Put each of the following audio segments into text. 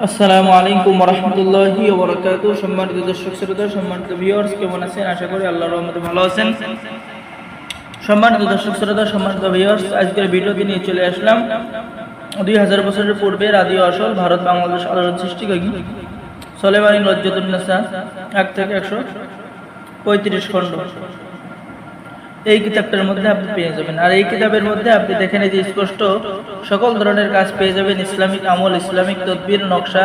আসসালামু আলাইকুম ওয়া রাহমাতুল্লাহি ওয়া বারাকাতুহু। সম্মানিত দর্শক শ্রোতা, সম্মানিত ভিউয়ার্স, কেমন আছেন? আশা করি আল্লাহর রহমতে ভালো আছেন। সম্মানিত দর্শক শ্রোতা, সম্মানিত ভিউয়ার্স, আজকের ভিডিওতে নিয়ে চলে আসলাম 2000 বছরের পূর্বের আদি আসল ভারত বাংলাদেশ আলোড়ন সৃষ্টিকারী সুলাইমানী লজ্জাতুন নেসা 1 থেকে 135 খণ্ড এই কিতাবটার মধ্যে আপনি পেয়ে যাবেন। আর এই কিতাবের মধ্যে আপনি দেখেন এই যে স্পষ্ট সকল ধরনের কাজ পেয়ে যাবেন। ইসলামিক আমল, ইসলামিক তদবির, নকশা,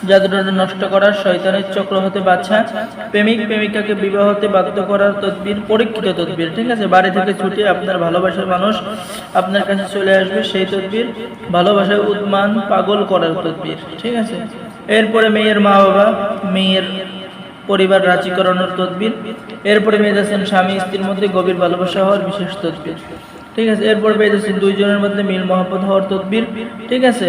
জাদু নষ্ট করার, শয়তানের চক্র হতে বাঁচা, প্রেমিক প্রেমিকাকে বিবাহ হতে বাধ্য করার তদবির, পরীক্ষিত তদবির, ঠিক আছে। বাড়ি থেকে ছুটে আপনার ভালোবাসার মানুষ আপনার কাছে চলে আসবে, সেই তদবির, ভালোবাসায় উদ্মান পাগল করার তদবির, ঠিক আছে। এরপরে মেয়ের মা বাবা, মেয়ের পরিবার রাজি করানোর তদবির, এরপরে পেয়ে যাচ্ছেন স্বামী স্ত্রীর মধ্যে গভীর ভালোবাসা হওয়ার বিশেষ তদবির, ঠিক আছে। এরপর পেয়ে যাচ্ছেন দুইজনের মধ্যে মিল মহব্বত হওয়ার তদবির, ঠিক আছে।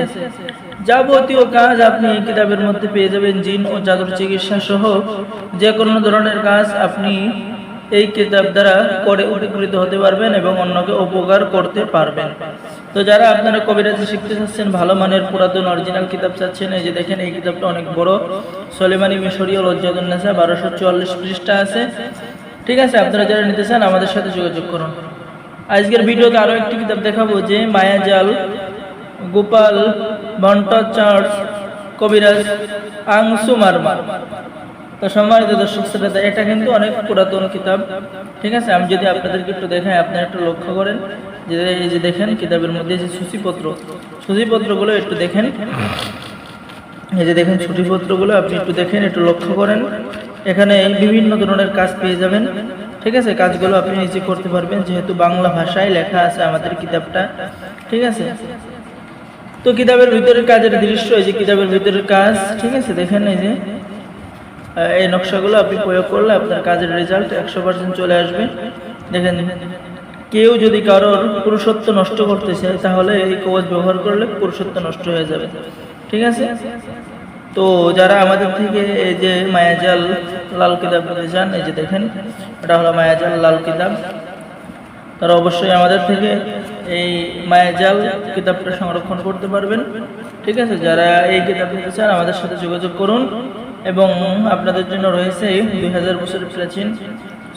যাবতীয় কাজ আপনি এই কিতাবের মধ্যে পেয়ে যাবেন। জিন ও জাদুর চিকিৎসা সহ যে কোনো ধরনের কাজ আপনি এই কিতাব দ্বারা করে উপকৃত হতে পারবেন এবং অন্যকে উপকার করতে পারবেন। তো যারা আপনারা কবিরাজি শিখতে চাচ্ছেন, ভালো মানের পুরাতন অরিজিনাল কিতাব চাচ্ছেন, এই যে দেখেন এই কিতাবটা অনেক বড়, সুলাইমানী মিশরীয় লজ্জাতুন নেসা, 1244 পৃষ্ঠা আছে, ঠিক আছে। আপনারা যারা নিতে চান আমাদের সাথে যোগাযোগ করুন। আজকের ভিডিওতে আরো একটি কিতাব দেখাবো, যে মায়াজাল গোপাল ভট্টাচার্য কবিরাজ আংসুমারমা। তো সম্মানিত দর্শক শ্রোতা, এটা কিন্তু অনেক পুরাতন কিতাব, ঠিক আছে। আমি যদি আপনাদেরকে একটু দেখাই, আপনারা একটু লক্ষ্য করেন যে এই যে দেখেন কিতাবের মধ্যে যে সূচিপত্রগুলো একটু দেখেন, এই যে দেখেন সূচিপত্রগুলো আপনি একটু দেখেন, একটু লক্ষ্য করেন। এখানে বিভিন্ন ধরনের কাজ পেয়ে যাবেন, ঠিক আছে। কাজগুলো আপনি নিজে করতে পারবেন, যেহেতু বাংলা ভাষায় লেখা আছে আমাদের কিতাবটা, ঠিক আছে। তো কিতাবের ভিতরের কাজের দৃশ্য, এই যে কিতাবের ভিতরের কাজ, ঠিক আছে। দেখেন এই যে এই নকশাগুলো আপনি প্রয়োগ করলে আপনার কাজের রেজাল্ট 100% চলে আসবে। দেখেন, কেউ যদি কারোর পুরুষত্ব নষ্ট করতে চায় তাহলে এই কবজ ব্যবহার করলে পুরুষত্ব নষ্ট হয়ে যাবে, ঠিক আছে। তো যারা আমাদের থেকে এই যে মায়াজাল লাল কিতাব নিতে চান, এই যে দেখেন এটা হলো মায়াজাল লাল কিতাব, তারা অবশ্যই আমাদের থেকে এই মায়াজাল কিতাবটা সংরক্ষণ করতে পারবেন, ঠিক আছে। যারা এই কিতাব নিতে চান আমাদের সাথে যোগাযোগ করুন। এবং আপনাদের জন্য রয়েছে 2000 বছরের প্রাচীন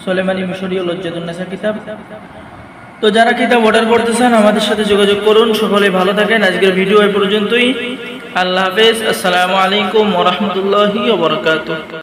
সুলাইমানী মিশরীয় লজ্জাতুন নেসা কিতাব। তো যারা কিতাব অর্ডার করতে চান আমাদের সাথে যোগাযোগ করুন। সকলে ভালো থাকেন। আজকের ভিডিও এই পর্যন্তই। আল্লাহ হাফেজ। আসসালামু আলাইকুম ওয়া রাহমাতুল্লাহি ওয়া বারাকাতুহু।